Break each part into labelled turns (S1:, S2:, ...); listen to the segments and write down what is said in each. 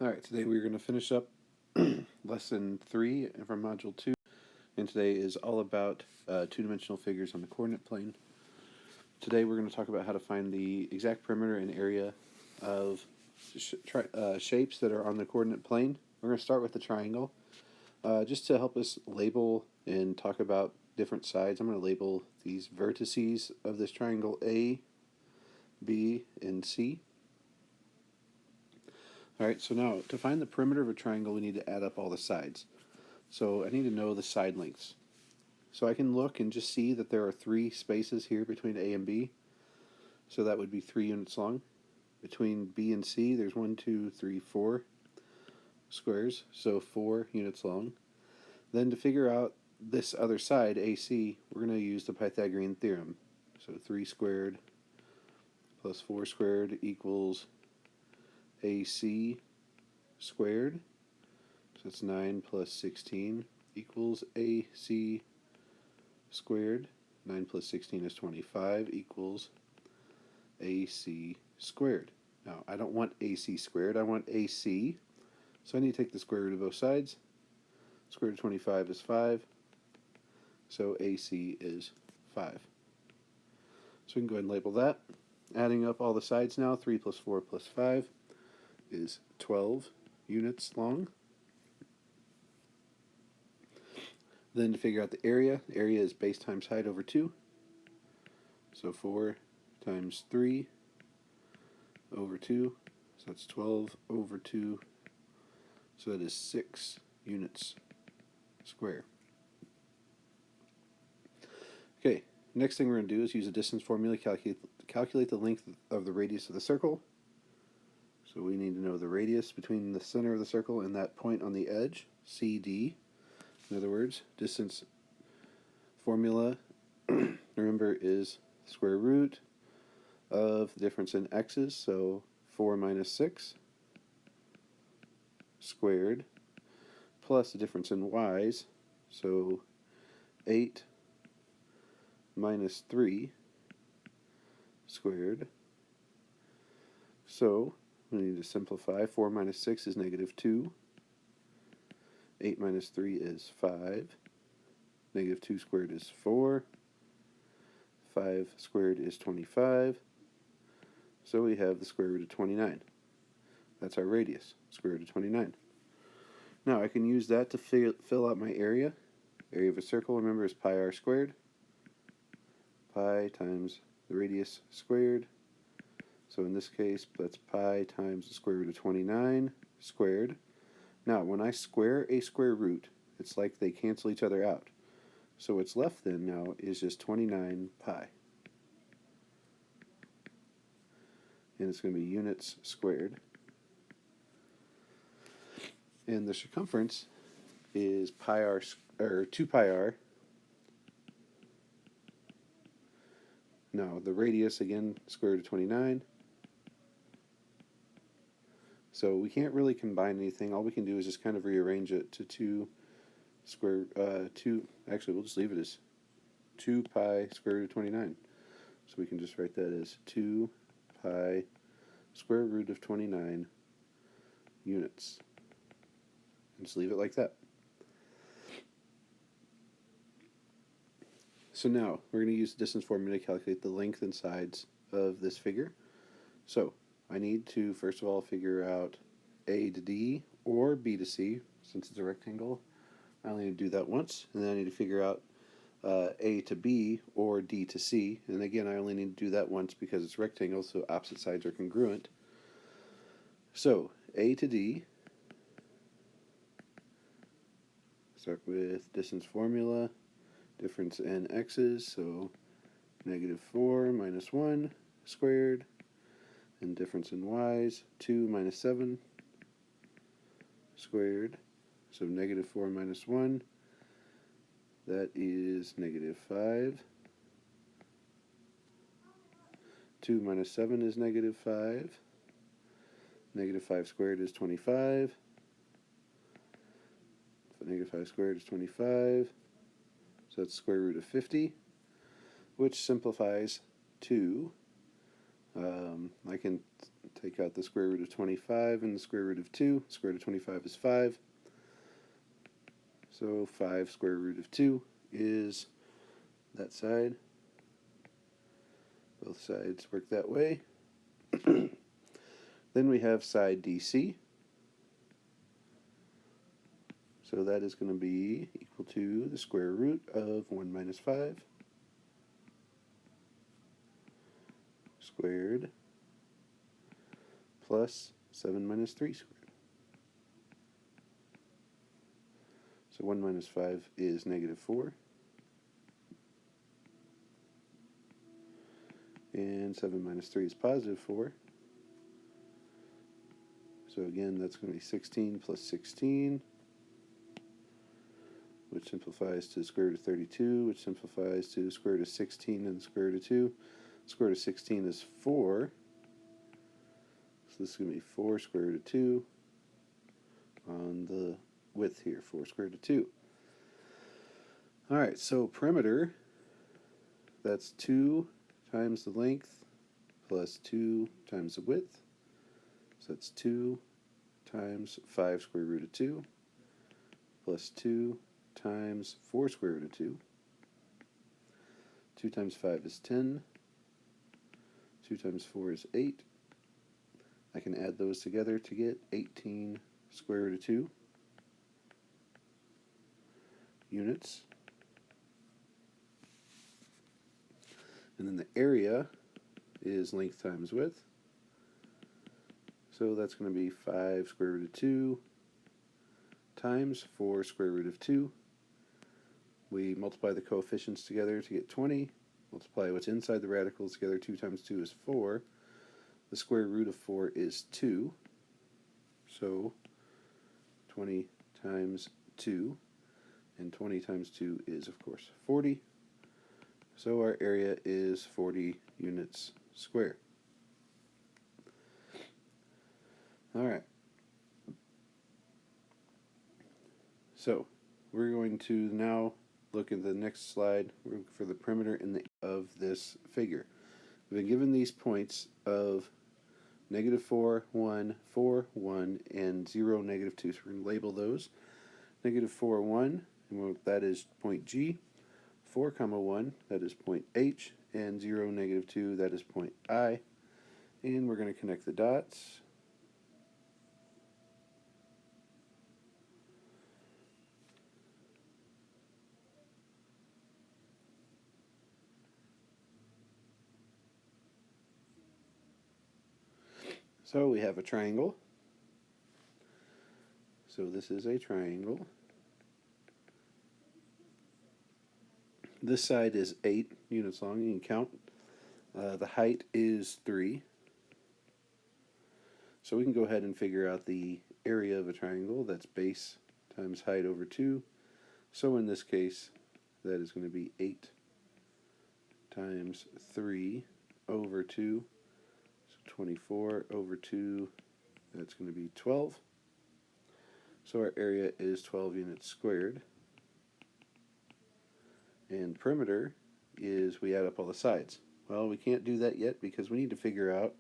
S1: Alright, today we're going to finish up lesson 3 from module 2, and today is all about two-dimensional figures on the coordinate plane. Today we're going to talk about how to find the exact perimeter and area of shapes that are on the coordinate plane. We're going to start with the triangle. Just to help us label and talk about different sides, I'm going to label these vertices of this triangle A, B, and C. Alright, so now to find the perimeter of a triangle we need to add up all the sides. So I need to know the side lengths. So I can look and just see that there are 3 spaces here between A and B. So that would be 3 units long. Between B and C there's 1, 2, 3, 4 squares, so 4 units long. Then to figure out this other side, AC, we're going to use the Pythagorean theorem. So 3 squared plus 4 squared equals AC squared, so it's 9 plus 16 equals AC squared. 9 plus 16 is 25 equals AC squared. Now I don't want AC squared, I want AC, so I need to take the square root of both sides. Square root of 25 is 5, so AC is 5. So we can go ahead and label that. Adding up all the sides now, 3 plus 4 plus 5 is 12 units long. Then to figure out the area is base times height over 2. So 4 times 3 over 2, so that's 12 over 2, so that is 6 units square. Okay, next thing we're going to do is use a distance formula to calculate the length of the radius of the circle. So we need to know the radius between the center of the circle and that point on the edge, CD. In other words, distance formula, remember, is square root of the difference in x's, so 4 minus 6 squared, plus the difference in y's, so 8 minus 3 squared. So we need to simplify. 4 minus 6 is negative 2. 8 minus 3 is 5. Negative 2 squared is 4. 5 squared is 25. So we have the square root of 29. That's our radius, square root of 29. Now I can use that to fill out my area. Area of a circle, remember, is pi r squared. Pi times the radius squared. So in this case, that's pi times the square root of 29 squared. Now, when I square a square root, it's like they cancel each other out. So what's left then now is just 29 pi. And it's going to be units squared. And the circumference is pi r, or 2 pi r. Now, the radius, again, square root of 29. So we can't really combine anything. All we can do is just kind of rearrange it to actually we'll just leave it as 2 pi square root of 29. So we can just write that as 2 pi square root of 29 units. And just leave it like that. So now we're going to use the distance formula to calculate the length and sides of this figure. So I need to, first of all, figure out A to D or B to C. Since it's a rectangle, I only need to do that once. And then I need to figure out A to B or D to C. And again, I only need to do that once because it's rectangle, so opposite sides are congruent. So A to D, start with distance formula, difference in x's, so negative 4 minus 1 squared. And difference in y's, 2 minus 7 squared, so negative 4 minus 1, that is negative 5. 2 minus 7 is negative 5. Negative 5 squared is 25. So negative 5 squared is 25, so that's square root of 50, which simplifies to I can Take out the square root of 25 and the square root of 2. Square root of 25 is 5. So 5 square root of 2 is that side. Both sides work that way. Then we have side DC. So that is going to be equal to the square root of 1 minus 5 squared plus 7 minus 3 squared. So 1 minus 5 is negative 4. And 7 minus 3 is positive 4. So again, that's going to be 16 plus 16, which simplifies to the square root of 32, which simplifies to the square root of 16 and the square root of 2. Square root of 16 is 4. So this is going to be 4 square root of 2 on the width here, 4 square root of 2. Alright, so perimeter, that's 2 times the length plus 2 times the width. So that's 2 times 5 square root of 2 plus 2 times 4 square root of 2. 2 times 5 is 10. 2 times 4 is 8. I can add those together to get 18 square root of 2 units. And then the area is length times width. So that's going to be 5 square root of 2 times 4 square root of 2. We multiply the coefficients together to get 20. Multiply what's inside the radicals together. 2 times 2 is 4. The square root of 4 is 2. So 20 times 2. And 20 times 2 is, of course, 40. So our area is 40 units squared. Alright. So we're going to now look at the next slide for the perimeter of this figure. We've been given these points of negative 4, 1, 4, 1, and 0, negative 2. So we're going to label those. Negative 4, 1, and that is point G. 4, comma 1, that is point H. And 0, negative 2, that is point I. And we're going to connect the dots. So we have a triangle. So this is a triangle. This side is 8 units long. You can count. The height is 3. So we can go ahead and figure out the area of a triangle. That's base times height over 2. So in this case, that is going to be 8 times 3 over 2. 24 over 2, that's going to be 12. So our area is 12 units squared. And perimeter is we add up all the sides. Well, we can't do that yet because we need to figure out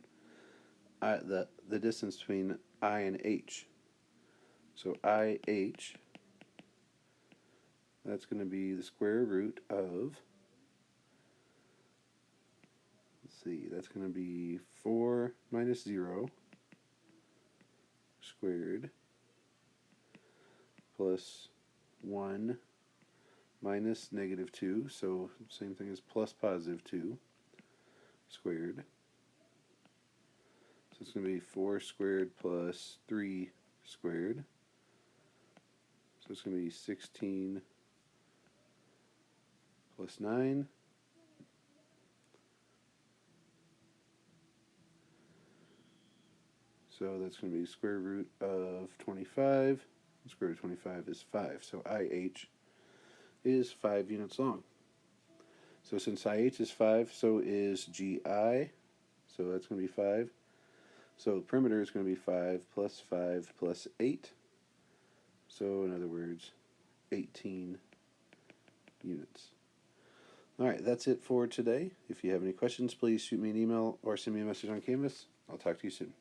S1: the distance between I and H. So IH, that's going to be the square root of, that's going to be 4 minus 0 squared plus 1 minus negative 2, so same thing as plus positive 2 squared. So it's going to be 4 squared plus 3 squared. So it's going to be 16 plus 9. So that's going to be square root of 25. Square root of 25 is 5. So IH is 5 units long. So since IH is 5, so is GI. So that's going to be 5. So the perimeter is going to be 5 plus 8. So in other words, 18 units. Alright, that's it for today. If you have any questions, please shoot me an email or send me a message on Canvas. I'll talk to you soon.